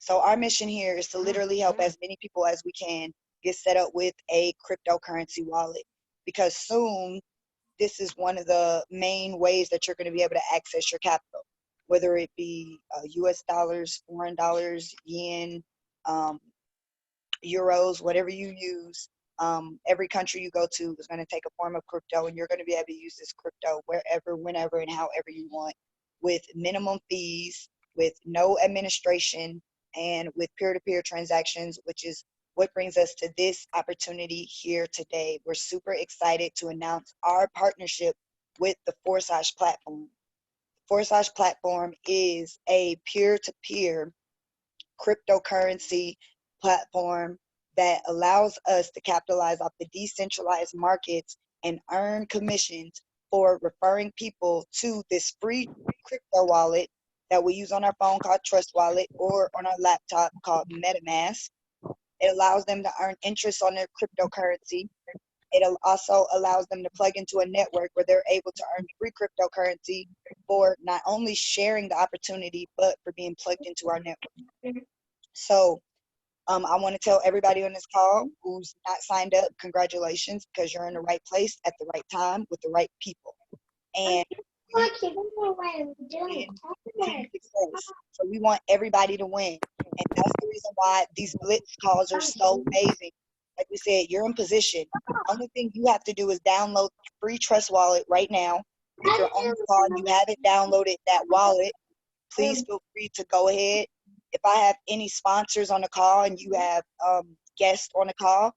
So our mission here is to literally help as many people as we can get set up with a cryptocurrency wallet, because soon this is one of the main ways that you're going to be able to access your capital, whether it be US dollars, foreign dollars, yen, euros, whatever you use. Every country you go to is going to take a form of crypto, and you're going to be able to use this crypto wherever, whenever, and however you want, with minimum fees, with no administration, and with peer-to-peer transactions, which is what brings us to this opportunity here today. We're super excited to announce our partnership with the Forsage platform. Forsage platform is a peer-to-peer cryptocurrency platform that allows us to capitalize off the decentralized markets and earn commissions for referring people to this free crypto wallet that we use on our phone called Trust Wallet, or on our laptop called MetaMask. It allows them to earn interest on their cryptocurrency. It also allows them to plug into a network where they're able to earn free cryptocurrency for not only sharing the opportunity, but for being plugged into our network. So I want to tell everybody on this call who's not signed up, congratulations, because you're in the right place at the right time with the right people. And so we want everybody to win. And that's the reason why these blitz calls are so amazing. Like we said, you're in position. The only thing you have to do is download the free Trust Wallet right now. If you're on the call and you haven't downloaded that wallet, please feel free to go ahead. If I have any sponsors on the call and you have guests on the call,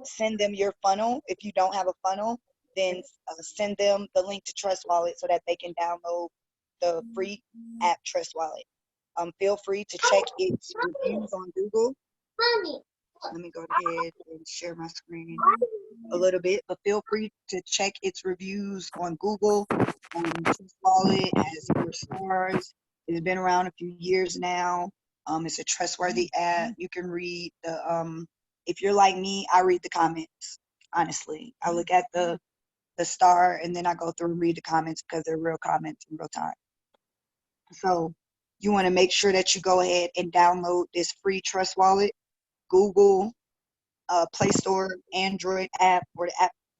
send them your funnel. If you don't have a funnel, then send them the link to Trust Wallet so that they can download the free app Trust Wallet. Feel free to check its reviews on Google. Let me go ahead and share my screen a little bit, but feel free to check its reviews on Google. Trust Wallet has 4 stars. It's been around a few years now. It's a trustworthy app. You can read the, if you're like me, I read the comments, honestly. I look at the star and then I go through and read the comments because they're real comments in real time. So you want to make sure that you go ahead and download this free Trust Wallet. Google, Play Store, Android app, or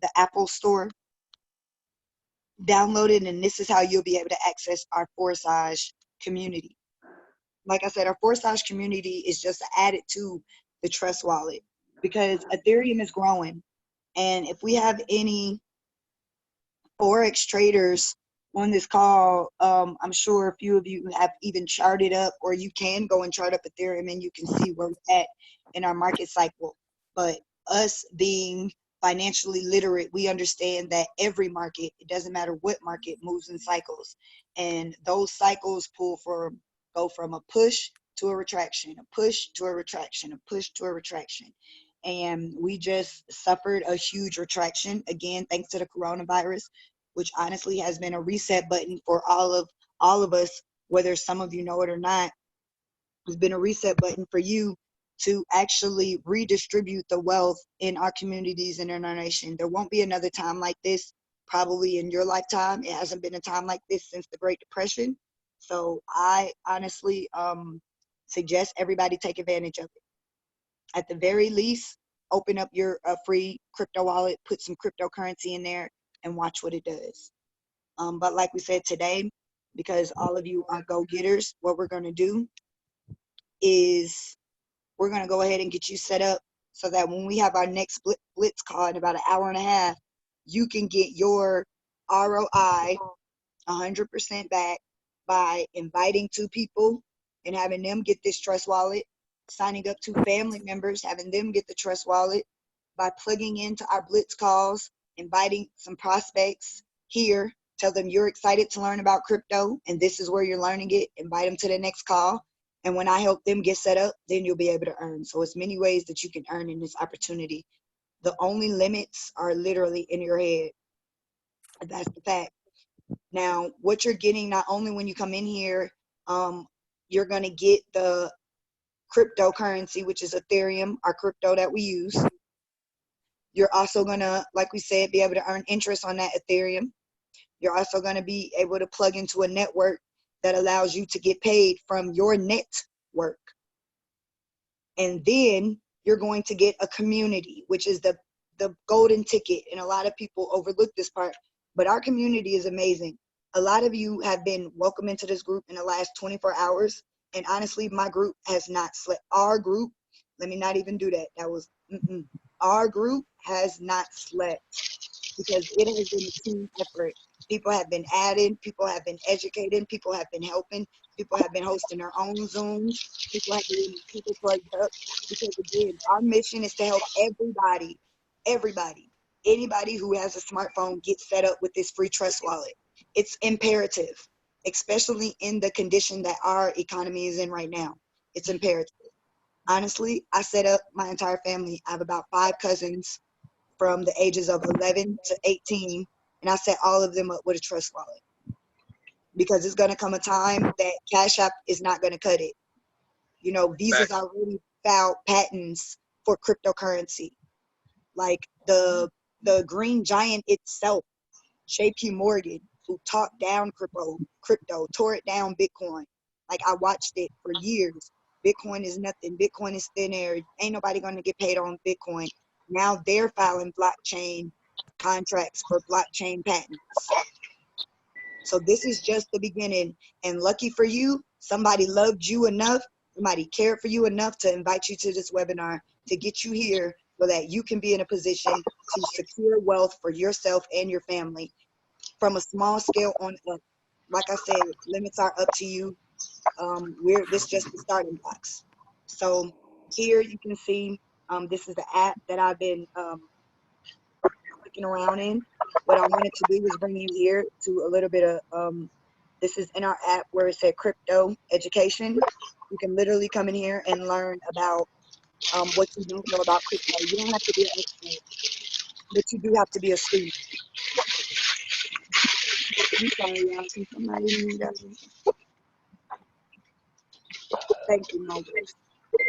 the Apple Store. Download it, and this is how you'll be able to access our Forsage community. Like I said, our Forsage community is just added to the Trust Wallet because Ethereum is growing. And if we have any Forex traders on this call, I'm sure a few of you have even charted up, or you can go and chart up Ethereum and you can see where we're at in our market cycle. But us being financially literate, we understand that every market, it doesn't matter what market, moves in cycles. And those cycles go from a push to a retraction, a push to a retraction, a push to a retraction. And we just suffered a huge retraction, again, thanks to the coronavirus, which honestly has been a reset button for all of us, whether some of you know it or not. It's been a reset button for you to actually redistribute the wealth in our communities and in our nation. There won't be another time like this, probably in your lifetime. It hasn't been a time like this since the Great Depression. So I honestly suggest everybody take advantage of it. At the very least, open up your free crypto wallet, put some cryptocurrency in there, and watch what it does. But like we said today, because all of you are go-getters, what we're going to do is we're going to go ahead and get you set up so that when we have our next blitz call in about an hour and a half, you can get your ROI 100% back by inviting 2 people and having them get this Trust Wallet, signing up 2 family members, having them get the Trust Wallet, by plugging into our blitz calls, inviting some prospects here, tell them you're excited to learn about crypto and this is where you're learning it, invite them to the next call. And when I help them get set up, then you'll be able to earn. So it's many ways that you can earn in this opportunity. The only limits are literally in your head. That's the fact. Now, what you're getting, not only when you come in here, you're going to get the cryptocurrency, which is Ethereum, our crypto that we use. You're also going to, like we said, be able to earn interest on that Ethereum. You're also going to be able to plug into a network that allows you to get paid from your network. And then you're going to get a community, which is the golden ticket. And a lot of people overlook this part, but our community is amazing. A lot of you have been welcome into this group in the last 24 hours. And honestly, my group has not slept. Our group, let me not even do that. That was, our group has not slept because it has been a team effort. People have been adding, people have been educating, people have been helping, people have been hosting their own Zooms, people have been people plugged up. Because again, our mission is to help everybody, anybody who has a smartphone get set up with this free trust wallet. It's imperative, especially in the condition that our economy is in right now. It's imperative. Honestly, I set up my entire family. I have about 5 cousins from the ages of 11 to 18, and I set all of them up with a trust wallet. Because it's gonna come a time that Cash App is not gonna cut it. You know, Visa's already filed patents for cryptocurrency. Like the green giant itself, JP Morgan, who talked down crypto, tore it down Bitcoin. Like I watched it for years. Bitcoin is nothing. Bitcoin is thin air. Ain't nobody gonna get paid on Bitcoin. Now they're filing blockchain contracts for blockchain patents. So this is just the beginning. And lucky for you, somebody loved you enough, somebody cared for you enough to invite you to this webinar to get you here so that you can be in a position to secure wealth for yourself and your family from a small scale on up. Like I said, limits are up to you. This is just the starting blocks. So here you can see, this is the app that I've been clicking around in. What I wanted to do was bring you here to a little bit of, this is in our app where it said crypto education. You can literally come in here and learn about what you don't know about crypto. You don't have to be an expert, but you do have to be a student. I'm sorry, y'all. Can somebody mute up? Thank you, Moses.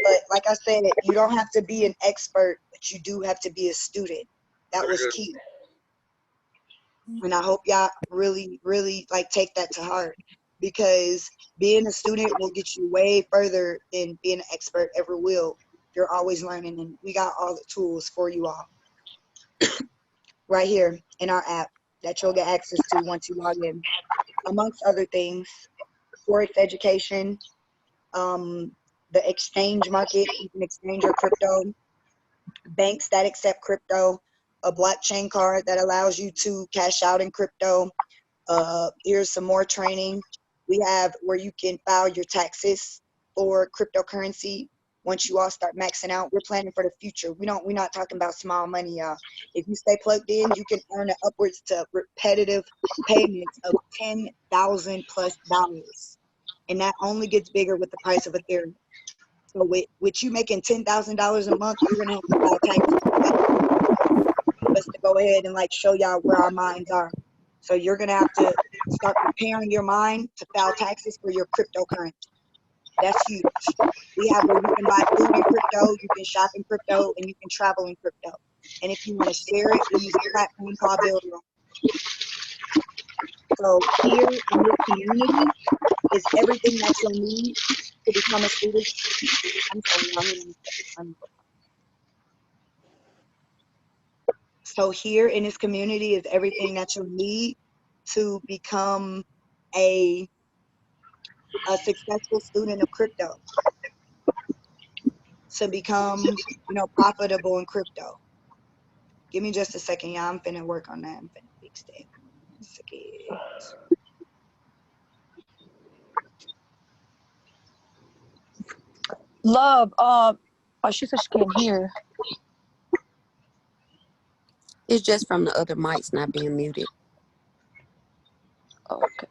But like I said, you don't have to be an expert, but you do have to be a student. That was key. And I hope y'all really, really like take that to heart, because being a student will get you way further than being an expert ever will. You're always learning, and we got all the tools for you all right here in our app that you'll get access to once you log in. Amongst other things, Forex education, the exchange market, you can exchange your crypto, banks that accept crypto, a blockchain card that allows you to cash out in crypto. Here's some more training. We have where you can file your taxes for cryptocurrency. Once you all start maxing out, we're planning for the future. We're not talking about small money, y'all. If you stay plugged in, you can earn upwards to repetitive payments of $10,000+. And that only gets bigger with the price of Ethereum. So with you making $10,000 a month, you're gonna have to file taxes for that. Just to go ahead and like show y'all where our minds are. So you're gonna have to start preparing your mind to file taxes for your cryptocurrency. That's huge. We have where you can buy food in crypto, you can shop in crypto, and you can travel in crypto. And if you want to share it, we use a platform called Build. So here in this community is everything that you'll need to become a student. I'm sorry, so here in this community is everything that you'll need to become a successful student of crypto, to become, profitable in crypto. Give me just a second, y'all. I'm finna work on that. I'm finna fix that. Love, she said she can't hear. It's just from the other mics not being muted. Oh, okay.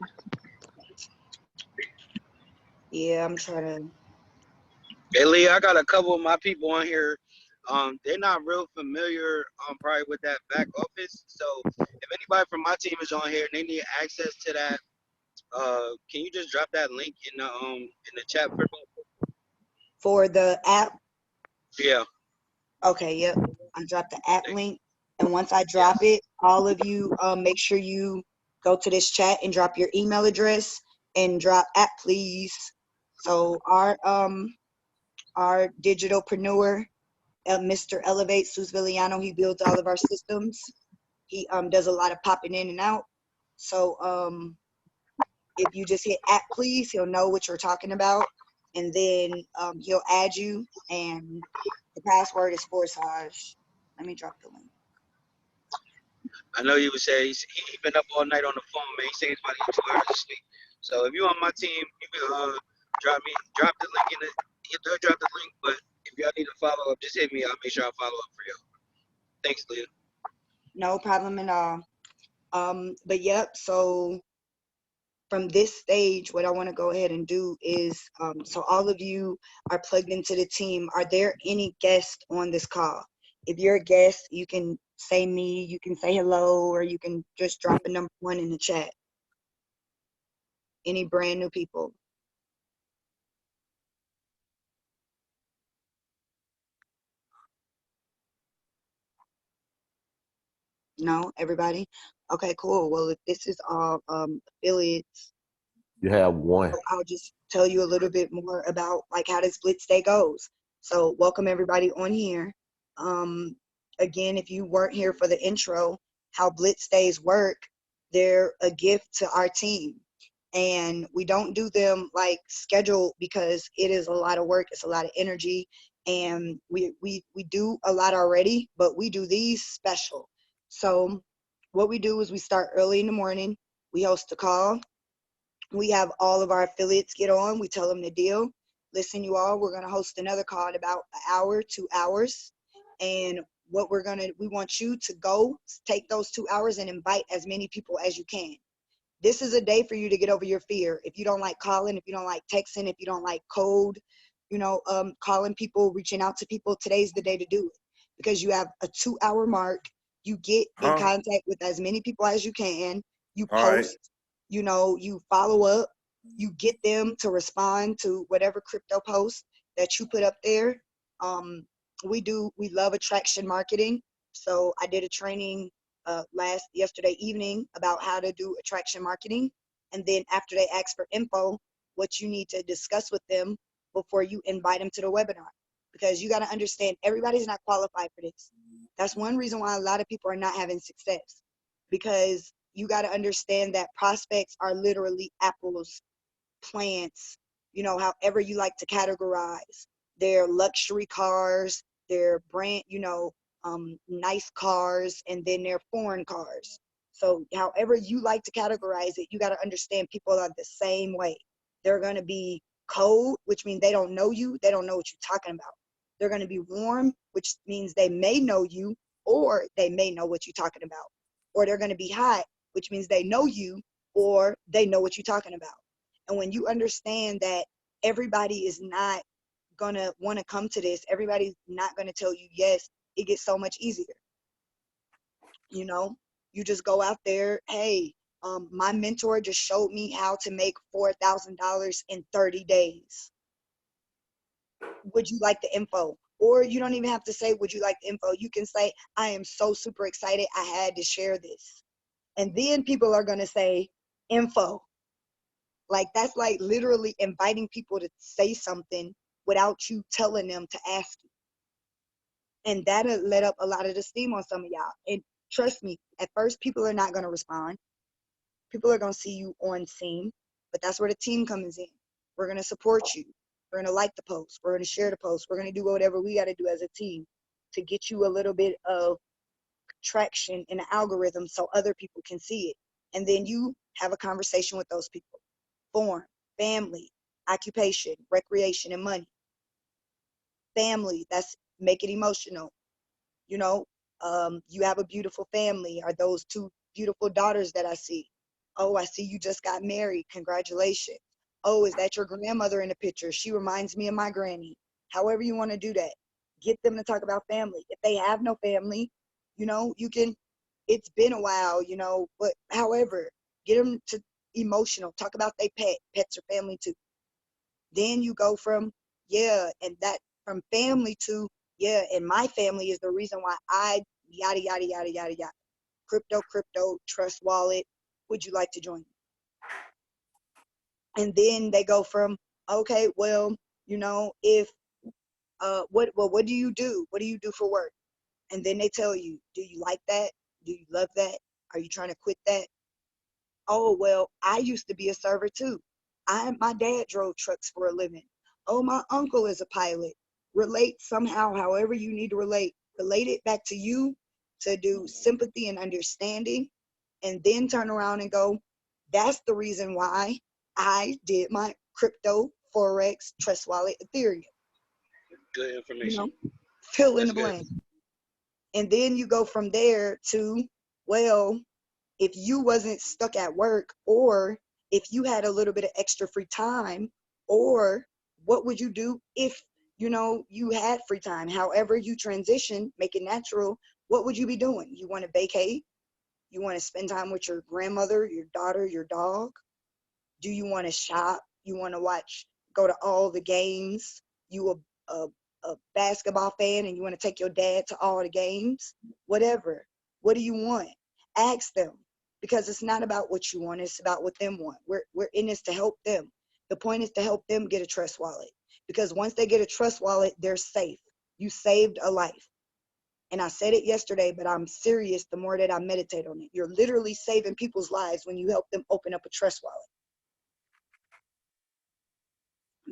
Yeah, I'm trying to. Hey, Lee, I got a couple of my people on here. They're not real familiar, probably with that back office. So if anybody from my team is on here and they need access to that, can you just drop that link in the chat For the app? Yeah. Okay, yep. I dropped the app link. And once I drop it, all of you make sure you go to this chat and drop your email address and drop app, please. So our our digitalpreneur, Mr. Elevate Susviliano. He builds all of our systems. He does a lot of popping in and out. So if you just hit at please, he'll know what you're talking about, and then he'll add you, and the password is Forsage. Let me drop the link. I know you would say he been up all night on the phone, man. He said he's about to get 2 hours of sleep. So if you on my team, you can drop the link in the. He'll drop the link, but if y'all need to follow up, just hit me. I'll make sure I follow up for y'all. Thanks, Leah. No problem at all. But yep, so from this stage, what I want to go ahead and do is, so all of you are plugged into the team. Are there any guests on this call? If you're a guest, you can say me, you can say hello, or you can just drop a number 1 in the chat. Any brand new people? No, everybody? Okay, cool. Well, if this is all affiliates, You have one. I'll just tell you a little bit more about like how this Blitz Day goes. So welcome everybody on here. Again, if you weren't here for the intro, how Blitz Days work, they're a gift to our team. And we don't do them like scheduled because it is a lot of work, it's a lot of energy, and we do a lot already, but we do these special. So what we do is we start early in the morning, we host a call, we have all of our affiliates get on. We tell them the deal. Listen, you all, we're going to host another call in about an hour, 2 hours. And what we want you to go take those 2 hours and invite as many people as you can. This is a day for you to get over your fear. If you don't like calling, if you don't like texting, if you don't like code, calling people, reaching out to people, today's the day to do it. Because you have a 2 hour mark. You get in contact with as many people as you can. You post. You follow up, you get them to respond to whatever crypto post that you put up there. We love attraction marketing. So I did a training yesterday evening about how to do attraction marketing. And then after they ask for info, what you need to discuss with them before you invite them to the webinar. Because you got to understand, everybody's not qualified for this. That's one reason why a lot of people are not having success, because you got to understand that prospects are literally apples, plants, however you like to categorize. They're luxury cars, they're brand, nice cars, and then they're foreign cars. So however you like to categorize it, you got to understand people are the same way. They're going to be cold, which means they don't know you, they don't know what you're talking about. They're going to be warm, which means they may know you, or they may know what you're talking about. Or they're going to be hot, which means they know you, or they know what you're talking about. And when you understand that everybody is not going to want to come to this, everybody's not going to tell you yes, it gets so much easier. You just go out there, hey, my mentor just showed me how to make $4,000 in 30 days. Would you like the info? Or you don't even have to say, would you like the info? You can say, I am so super excited, I had to share this. And then people are going to say info. Like that's like literally inviting people to say something without you telling them to ask you. And that'll let up a lot of the steam on some of y'all. And trust me, at first people are not going to respond. People are going to see you on scene, but that's where the team comes in. We're going to support you. We're going to like the post. We're going to share the post. We're going to do whatever we got to do as a team to get you a little bit of traction in the algorithm so other people can see it. And then you have a conversation with those people. Form, family, occupation, recreation, and money. Family, that's make it emotional. You have a beautiful family. Are those 2 beautiful daughters that I see? Oh, I see you just got married. Congratulations. Oh, is that your grandmother in the picture? She reminds me of my granny. However you want to do that. Get them to talk about family. If they have no family, you can, it's been a while, but however, get them to emotional. Talk about their pet. Pets are family too. Then you go from, and that from family to, and my family is the reason why I, yada, yada, yada, yada, yada. Crypto, trust wallet. Would you like to join? And then they go from, okay, well, if what do you do? What do you do for work? And then they tell you, do you like that? Do you love that? Are you trying to quit that? Oh, well, I used to be a server too. My dad drove trucks for a living. Oh, my uncle is a pilot. Relate somehow, however you need to relate. Relate it back to you to do sympathy and understanding, and then turn around and go, that's the reason why I did my crypto, Forex, Trust Wallet, Ethereum. Good You know, information. fill in That's the good. blank. And then you go from there to, well, if you wasn't stuck at work, or if you had a little bit of extra free time, or what would you do if, you know, you had free time? However you transition, make it natural. What would you be doing? You want to vacate? You want to spend time with your grandmother, your daughter, your dog? Do you want to shop? You want to watch, go to all the games? You a basketball fan and you want to take your dad to all the games? Whatever. What do you want? Ask them, because it's not about what you want. It's about what them want. We're in this to help them. The point is to help them get a trust wallet, because once they get a trust wallet, they're safe. You saved a life. And I said it yesterday, but I'm serious the more that I meditate on it. You're literally saving people's lives when you help them open up a trust wallet,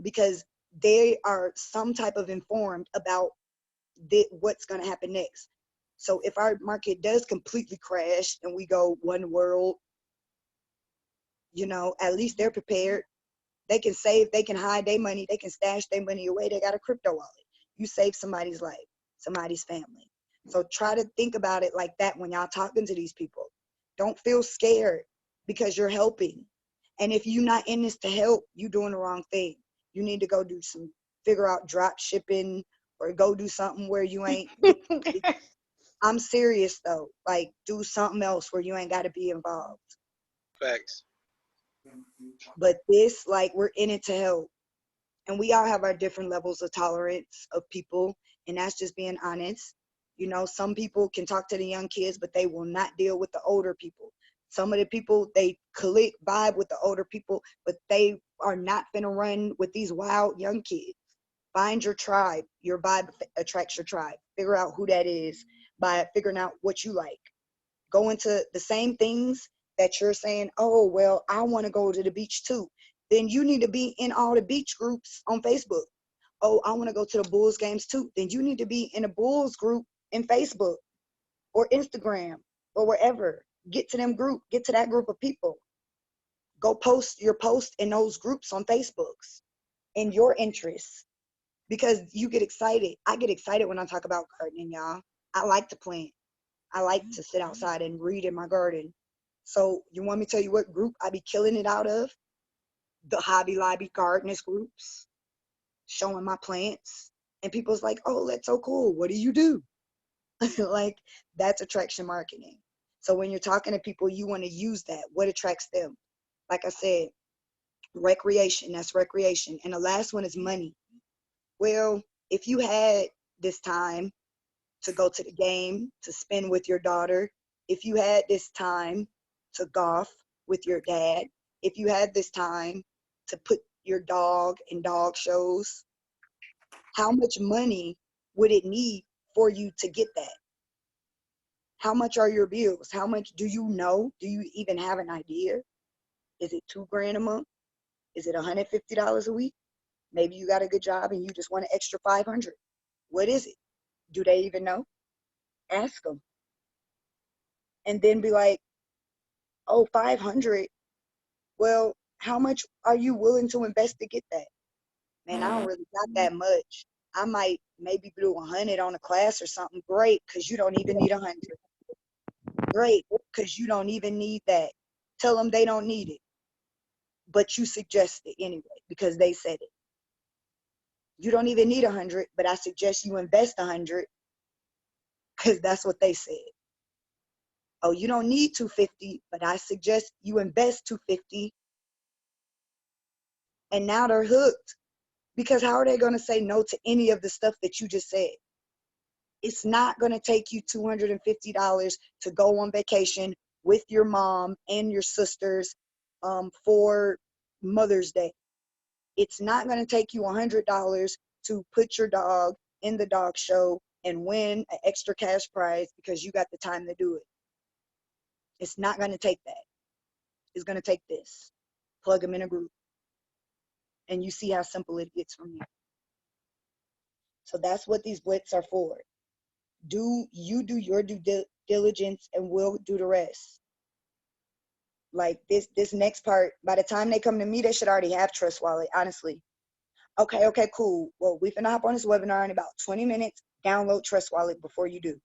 because they are some type of informed about what's going to happen next. So if our market does completely crash and we go one world, you know, at least they're prepared. They can save, they can hide their money, they can stash their money away. They got a crypto wallet. You save somebody's life, somebody's family. So try to think about it like that when y'all talking to these people. Don't feel scared, because you're helping. And if you're not in this to help, you're doing the wrong thing. You need to go do some, figure out drop shipping, or go do something where you ain't. I'm serious though. Like, do something else where you ain't got to be involved. Facts. But this, like, we're in it to help. And we all have our different levels of tolerance of people. And that's just being honest. You know, some people can talk to the young kids, but they will not deal with the older people. Some of the people, they click vibe with the older people, but they are not finna run with these wild young kids. Find your tribe. Your vibe attracts your tribe. Figure out who that is by figuring out what you like. Go into the same things that you're saying, oh, well, I want to go to the beach too. Then you need to be in all the beach groups on Facebook. Oh, I want to go to the Bulls games too. Then you need to be in a Bulls group in Facebook or Instagram or wherever. Get to them group, get to that group of people. Go post your post in those groups on Facebooks in your interests, because you get excited. I get excited when I talk about gardening, y'all. I like to plant. I like to sit outside and read in my garden. So you want me to tell you what group I be killing it out of? The Hobby Lobby gardeners groups, showing my plants. And people's like, oh, that's so cool. What do you do? Like, that's attraction marketing. So when you're talking to people, you want to use that. What attracts them? Like I said, recreation, that's recreation. And the last one is money. Well, if you had this time to go to the game, to spend with your daughter, if you had this time to golf with your dad, if you had this time to put your dog in dog shows, how much money would it need for you to get that? How much are your bills? How much do you know? Do you even have an idea? Is it $2,000 a month? Is it $150 a week? Maybe you got a good job and you just want an extra 500. What is it? Do they even know? Ask them. And then be like, oh, 500. Well, how much are you willing to invest to get that? Man, I don't really got that much. I might maybe do 100 on a class or something. Great, because you don't even need 100. Great, because you don't even need that. Tell them they don't need it. But you suggest it anyway, because they said it. You don't even need 100, but I suggest you invest 100, because that's what they said. Oh, you don't need 250, but I suggest you invest 250. And now they're hooked, because how are they going to say no to any of the stuff that you just said? It's not going to take you $250 to go on vacation with your mom and your sisters for Mother's Day. It's not going to take you $100 to put your dog in the dog show and win an extra cash prize because you got the time to do it. It's not going to take that. It's going to take this. Plug them in a group. And you see how simple it gets from here. So that's what these blitz are for. Do your due diligence and we'll do the rest. Like this next part, by the time they come to me, they should already have Trust Wallet, honestly. Okay, cool. Well, we finna hop on this webinar in about 20 minutes. Download Trust Wallet before you do.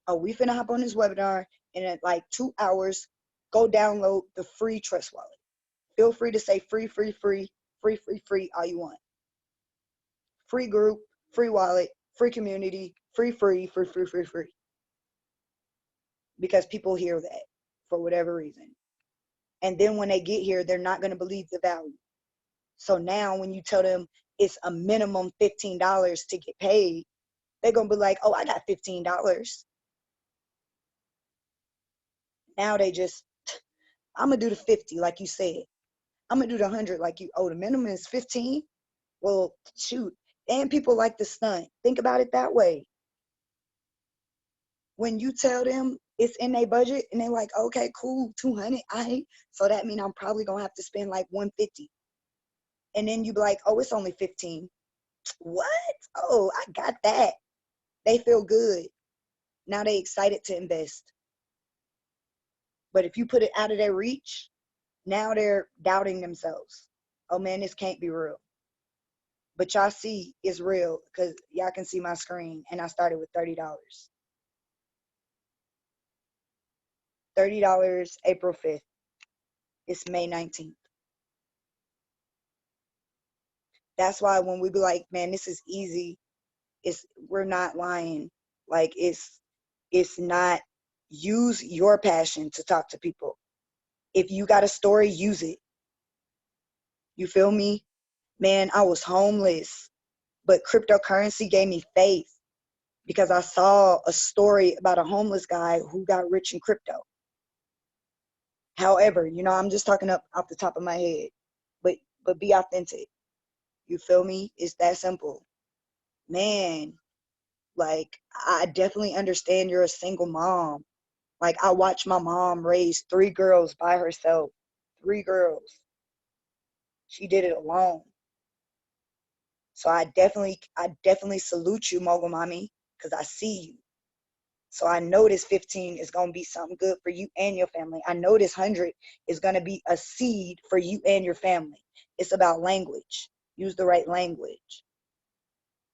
Oh, we finna hop on this webinar and in like 2 hours, go download the free Trust Wallet. Feel free to say free all you want. Free group, free wallet, free community, free. Because people hear that for whatever reason. And then when they get here, they're not going to believe the value. So now when you tell them it's a minimum $15 to get paid, they're going to be like, oh, I got $15. Now they just, I'm going to do the 50 like you said. I'm going to do the 100 like you, oh, the minimum is 15? Well, shoot. And people like to stunt. Think about it that way. When you tell them it's in their budget and they're like, okay, cool, 200, so that means I'm probably going to have to spend like 150. And then you be like, oh, it's only 15. What? Oh, I got that. They feel good. Now they excited to invest. But if you put it out of their reach, now they're doubting themselves. Oh man, this can't be real. But y'all see it's real because y'all can see my screen and I started with $30. $30 April 5th. It's May 19th. That's why when we be like, man, this is easy, we're not lying. Like it's not. Use your passion to talk to people. If you got a story, use it. You feel me? Man, I was homeless, but cryptocurrency gave me faith because I saw a story about a homeless guy who got rich in crypto. However, I'm just talking up off the top of my head, but be authentic. You feel me? It's that simple. Man, like I definitely understand you're a single mom. Like I watched my mom raise 3 girls by herself. 3 girls. She did it alone. So I definitely salute you, Mogul Mommy, because I see you. So I know this 15 is going to be something good for you and your family. I know this 100 is going to be a seed for you and your family. It's about language. Use the right language.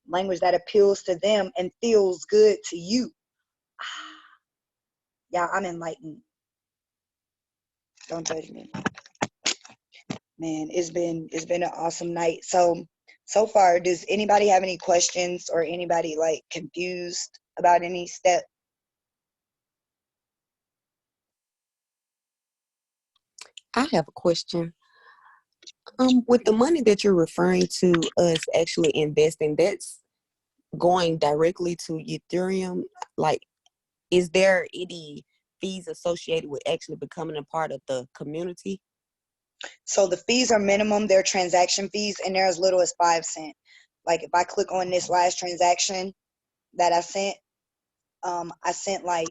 Language that appeals to them and feels good to you. Yeah, I'm enlightened. Don't judge me. Man, it's been an awesome night. So far, does anybody have any questions or anybody like confused about any step? I have a question. With the money that you're referring to us actually investing, that's going directly to Ethereum. Like, is there any fees associated with actually becoming a part of the community? So the fees are minimum. They're transaction fees, and they're as little as 5 cents. Like if I click on this last transaction that I sent like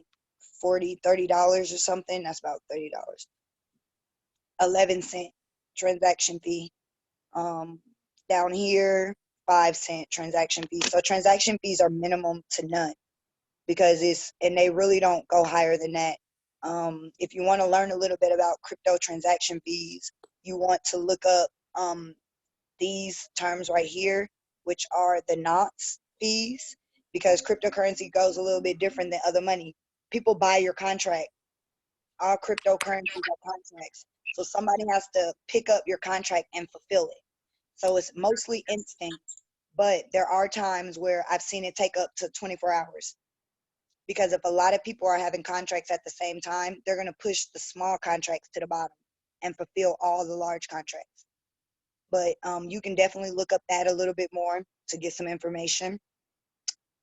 $30 or something. That's about $30. 11-cent transaction fee. Down here, 5-cent transaction fee. So transaction fees are minimum to none because and they really don't go higher than that. If you want to learn a little bit about crypto transaction fees, you want to look up these terms right here, which are the NOTs fees, because cryptocurrency goes a little bit different than other money. People buy your contract. All cryptocurrencies are contracts. So somebody has to pick up your contract and fulfill it. So it's mostly instant, but there are times where I've seen it take up to 24 hours. Because if a lot of people are having contracts at the same time, they're going to push the small contracts to the bottom and fulfill all the large contracts. But you can definitely look up that a little bit more to get some information.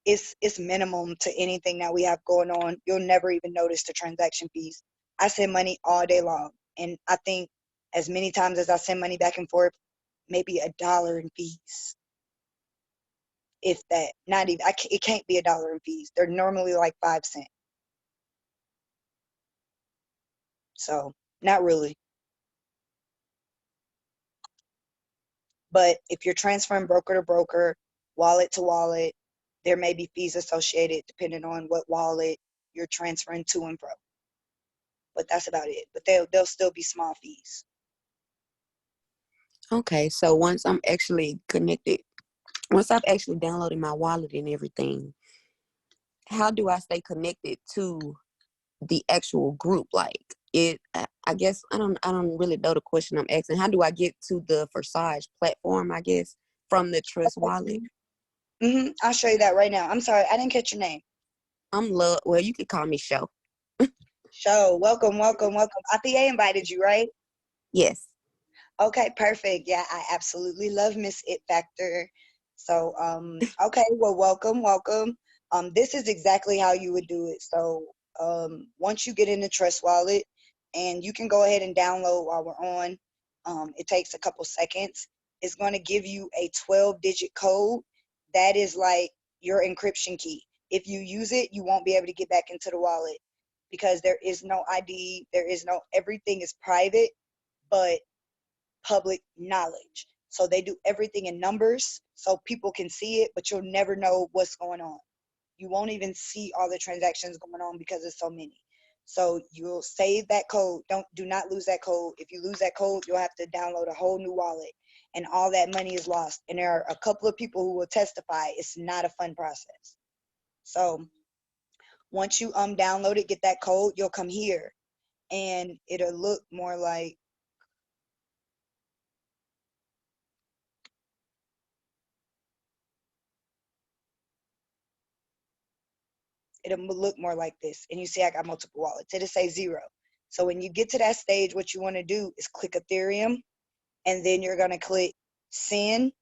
It's minimum to anything that we have going on. You'll never even notice the transaction fees. I send money all day long. And I think as many times as I send money back and forth, maybe $1 in fees. If that, not even, it can't be $1 in fees. They're normally like 5 cents. So not really. But if you're transferring broker to broker, wallet to wallet, there may be fees associated depending on what wallet you're transferring to and fro. But that's about it. But they'll still be small fees. Okay, so once I'm actually connected, once I've actually downloaded my wallet and everything, how do I stay connected to the actual group? Like I guess I don't really know the question I'm asking. How do I get to the Forsage platform, I guess, from the Trust wallet? I'll show you that right now. I'm sorry, I didn't catch your name. I'm Love. Well, you can call me Show. Show, welcome, welcome, welcome. Athea invited you, right? Yes. Okay, perfect. Yeah, I absolutely love Miss It Factor. So, okay, well, welcome, welcome. This is exactly how you would do it. So, once you get in the Trust Wallet, and you can go ahead and download while we're on. It takes a couple seconds. It's going to give you a 12-digit code. That is like your encryption key. If you use it, you won't be able to get back into the wallet because there is no ID. Everything is private, but public knowledge. So they do everything in numbers so people can see it, but you'll never know what's going on. You won't even see all the transactions going on because there's so many. So you'll save that code. Do not lose that code. If you lose that code, you'll have to download a whole new wallet and all that money is lost. And there are a couple of people who will testify it's not a fun process. So once you download it, get that code, you'll come here and it'll look more like this. And you see I got multiple wallets. It'll say 0. So when you get to that stage, what you want to do is click Ethereum, and then you're going to click send,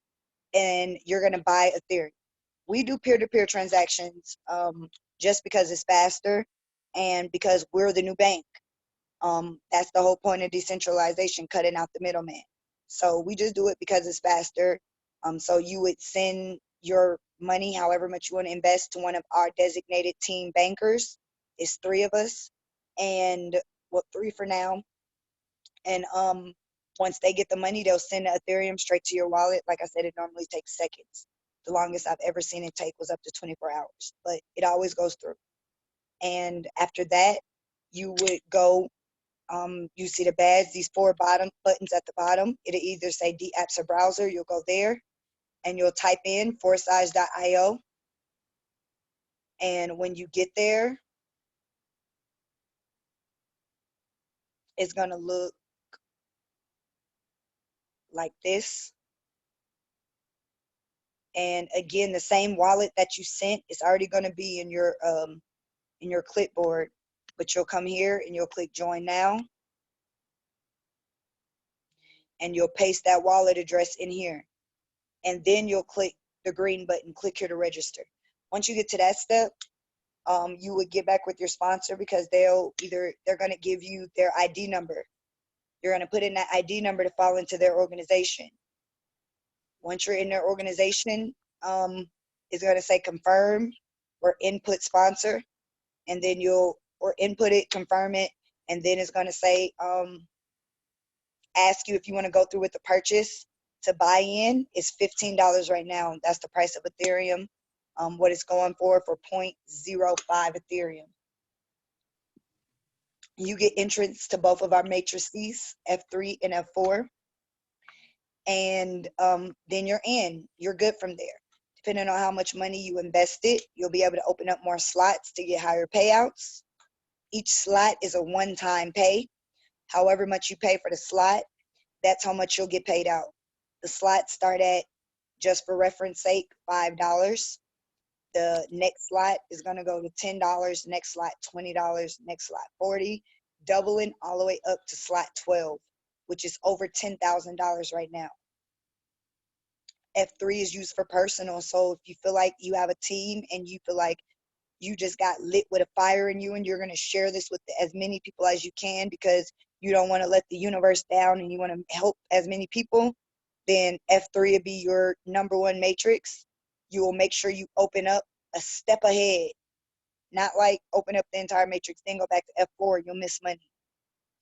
and you're going to buy Ethereum. We do peer-to-peer transactions just because it's faster and because we're the new bank. That's the whole point of decentralization, cutting out the middleman. So we just do it because it's faster. So you would send your money, however much you want to invest, to one of our designated team bankers. It's 3 of us, and 3 for now. And once they get the money, they'll send the Ethereum straight to your wallet. Like I said, it normally takes seconds. The longest I've ever seen it take was up to 24 hours, but it always goes through. And after that, you would go, you see the badge, these 4 bottom buttons at the bottom. It'll either say D-Apps or Browser. You'll go there and you'll type in forsage.io. And when you get there, it's going to look like this. And again, the same wallet that you sent is already going to be in your clipboard, but you'll come here and you'll click Join Now, and you'll paste that wallet address in here, and then you'll click the green button, click here to register. Once you get to that step, you would get back with your sponsor because they're going to give you their ID number. You're going to put in that ID number to fall into their organization. Once you're in their organization, it's going to say confirm or input sponsor, and then or input it, confirm it, and then it's going to say, ask you if you want to go through with the purchase. To buy in is $15 right now. That's the price of Ethereum, what it's going for 0.05 Ethereum. You get entrance to both of our matrices, F3 and F4. And then you're good from there. Depending on how much money you invested, you'll be able to open up more slots to get higher payouts. Each slot is a one-time pay. However much you pay for the slot, that's how much you'll get paid out. The slots start at, just for reference sake, $5. The next slot is going to go to $10, next slot $20, next slot $40, doubling all the way up to slot 12, which is over $10,000 right now. F3 is used for personal. So if you feel like you have a team and you feel like you just got lit with a fire in you and you're going to share this with as many people as you can because you don't want to let the universe down and you want to help as many people, then F3 would be your number one matrix. You will make sure you open up a step ahead, not like open up the entire matrix, then go back to F4, you'll miss money.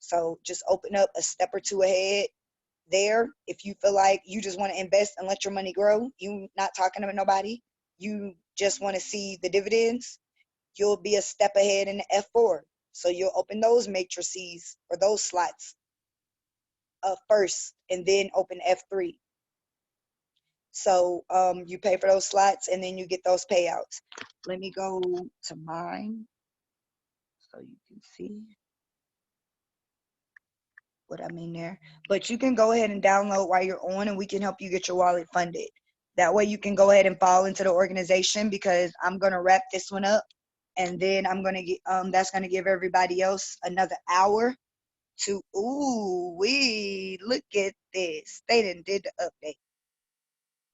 So just open up a step or two ahead there. If you feel like you just want to invest and let your money grow, you not talking to nobody, you just want to see the dividends, you'll be a step ahead in the F4. So you'll open those matrices or those slots first and then open F3. So you pay for those slots and then you get those payouts. Let me go to mine so you can see what I mean there. But you can go ahead and download while you're on, and we can help you get your wallet funded. That way you can go ahead and fall into the organization, because I'm going to wrap this one up, and then I'm going to get that's going to give everybody else another hour to look at this. They done did the update.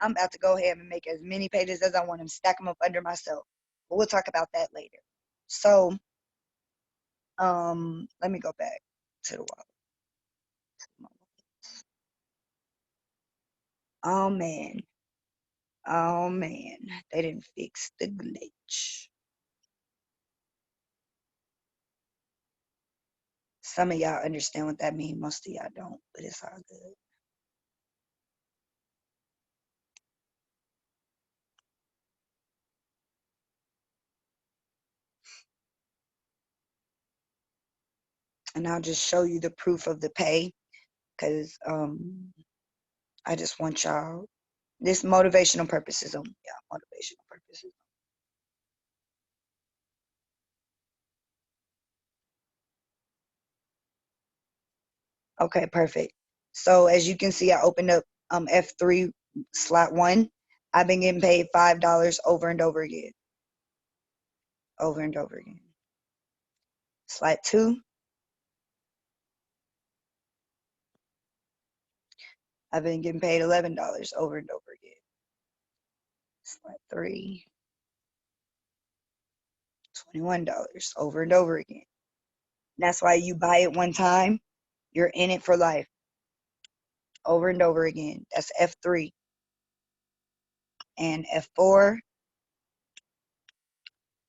I'm about to go ahead and make as many pages as I want and stack them up under myself. But we'll talk about that later. So let me go back to the wallet. Oh man. Oh man. They didn't fix the glitch. Some of y'all understand what that means. Most of y'all don't, but it's all good. And I'll just show you the proof of the pay, because I just want y'all, this motivational purposes only. Yeah, motivational purposes. Okay, perfect. So as you can see, I opened up F3 slot 1. I've been getting paid $5 over and over again. Over and over again. Slot 2. I've been getting paid $11 over and over again. Slot 3. $21 over and over again. And that's why you buy it one time, you're in it for life. Over and over again. That's F3. And F4,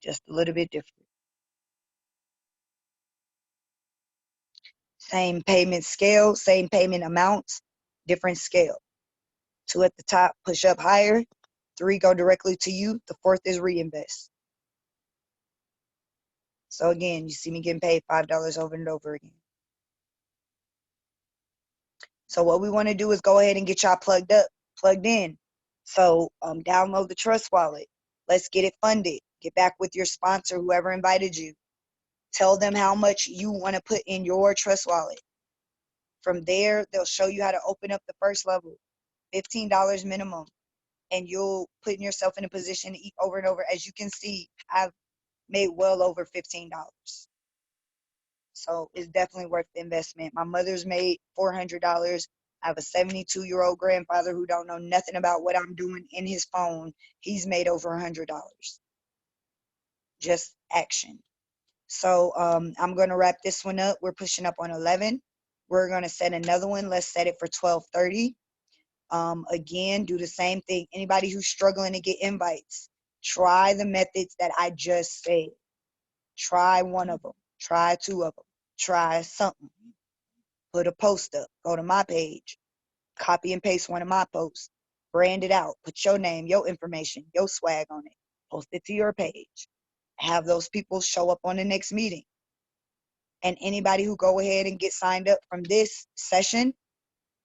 just a little bit different. Same payment scale, same payment amounts, different scale. 2 at the top, push up higher. 3 go directly to you. The 4th is reinvest. So again, you see me getting paid $5 over and over again. So what we want to do is go ahead and get y'all plugged in. So download the Trust Wallet. Let's get it funded. Get back with your sponsor, whoever invited you. Tell them how much you want to put in your Trust Wallet. From there, they'll show you how to open up the first level, $15 minimum, and you'll put yourself in a position to eat over and over. As you can see, I've made well over $15. So it's definitely worth the investment. My mother's made $400. I have a 72-year-old grandfather who don't know nothing about what I'm doing in his phone. He's made over $100. Just action. So I'm going to wrap this one up. We're pushing up on 11. We're going to set another one. Let's set it for 12:30. Again, do the same thing. Anybody who's struggling to get invites, try the methods that I just said. Try one of them. Try 2 of them. Try something. Put a post up. Go to my page. Copy and paste one of my posts. Brand it out. Put your name, your information, your swag on it. Post it to your page. Have those people show up on the next meeting. And anybody who go ahead and get signed up from this session,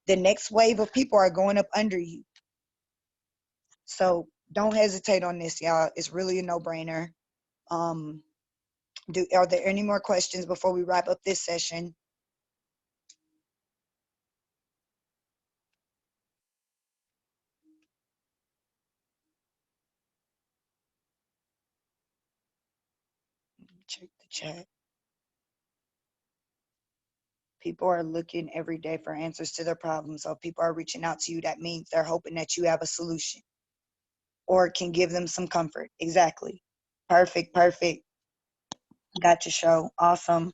the next wave of people are going up under you. So don't hesitate on this, y'all. It's really a no-brainer. Are there any more questions before we wrap up this session? Check the chat. People are looking every day for answers to their problems. So if people are reaching out to you, that means they're hoping that you have a solution or can give them some comfort. Exactly. Perfect. Perfect. Got your show. Awesome.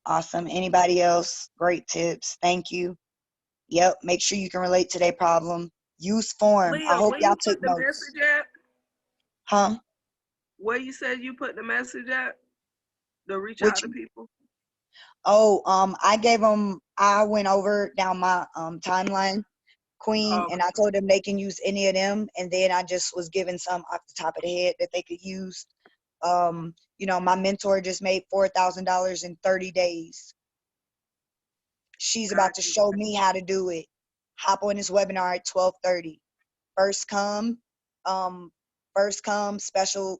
Awesome. Anybody else? Great tips. Thank you. Yep, make sure you can relate to their problem. Use form. I Leah, hope where y'all you took put the notes. message at? Huh? Where you said you put the message at? To reach out Which, to people? oh, I went over down my timeline, Queen, Oh, and I told them they can use any of them, and then I just was giving some off the top of the head that they could use. You know, my mentor just made $4,000 in 30 days. She's got about to you. show me how to do it. Hop on this webinar at 12:30. First come, special,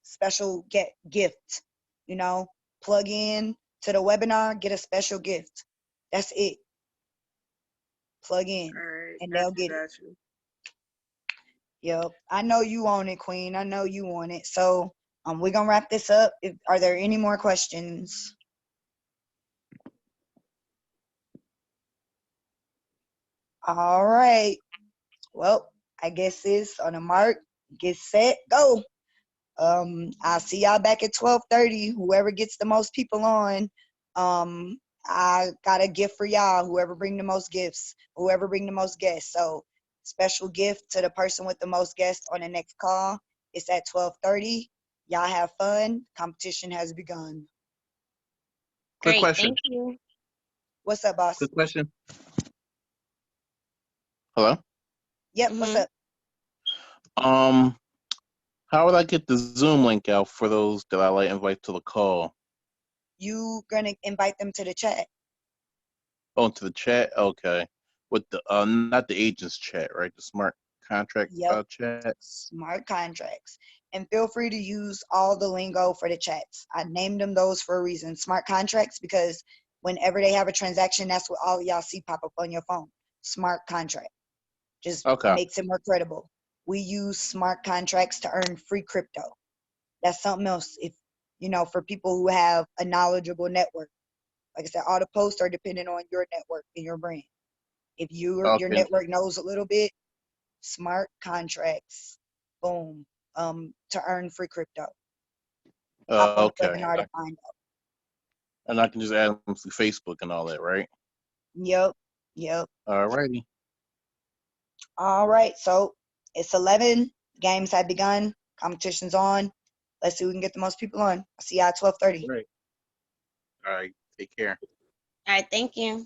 special get gift. You know, plug in to the webinar, get a special gift. That's it. Plug in, All right, and got they'll you, get it. got you. Yep, I know you want it, Queen. I know you want it. So, we're gonna wrap this up. Are there any more questions? All right. Well, I guess it's on the mark. Get set, go. I'll see y'all back at 12:30. Whoever gets the most people on, I got a gift for y'all. Whoever bring the most gifts, whoever bring the most guests. So, special gift to the person with the most guests on the next call. It's at 12:30. Y'all have fun. Competition has begun. Quick Great, question. thank you. What's up, boss? Quick question. Hello. Yep. What's Mhm. up? How would I get the Zoom link out for those that I like invite to the call? You gonna invite them to the chat? Oh, to the chat. Okay. With the not the agents chat, right? The smart contract Yep. chat. Smart contracts. And feel free to use all the lingo for the chats. I named them those for a reason. Smart contracts, because whenever they have a transaction, that's what all y'all see pop up on your phone. Smart contract. Just Okay. makes it more credible. We use smart contracts to earn free crypto. That's something else. If you know, for people who have a knowledgeable network. Like I said, all the posts are dependent on your network and your brand. If your Okay. network knows a little bit, smart contracts, boom, to earn free crypto. Hop on the Okay. webinar to find out. And I can just add them through Facebook and all that, right? Yep, yep. Alrighty. All right, so it's 11. Games have begun. Competition's on. Let's see who can get the most people on. I'll see y'all at 12:30. Right. All right. Take care. All right, thank you.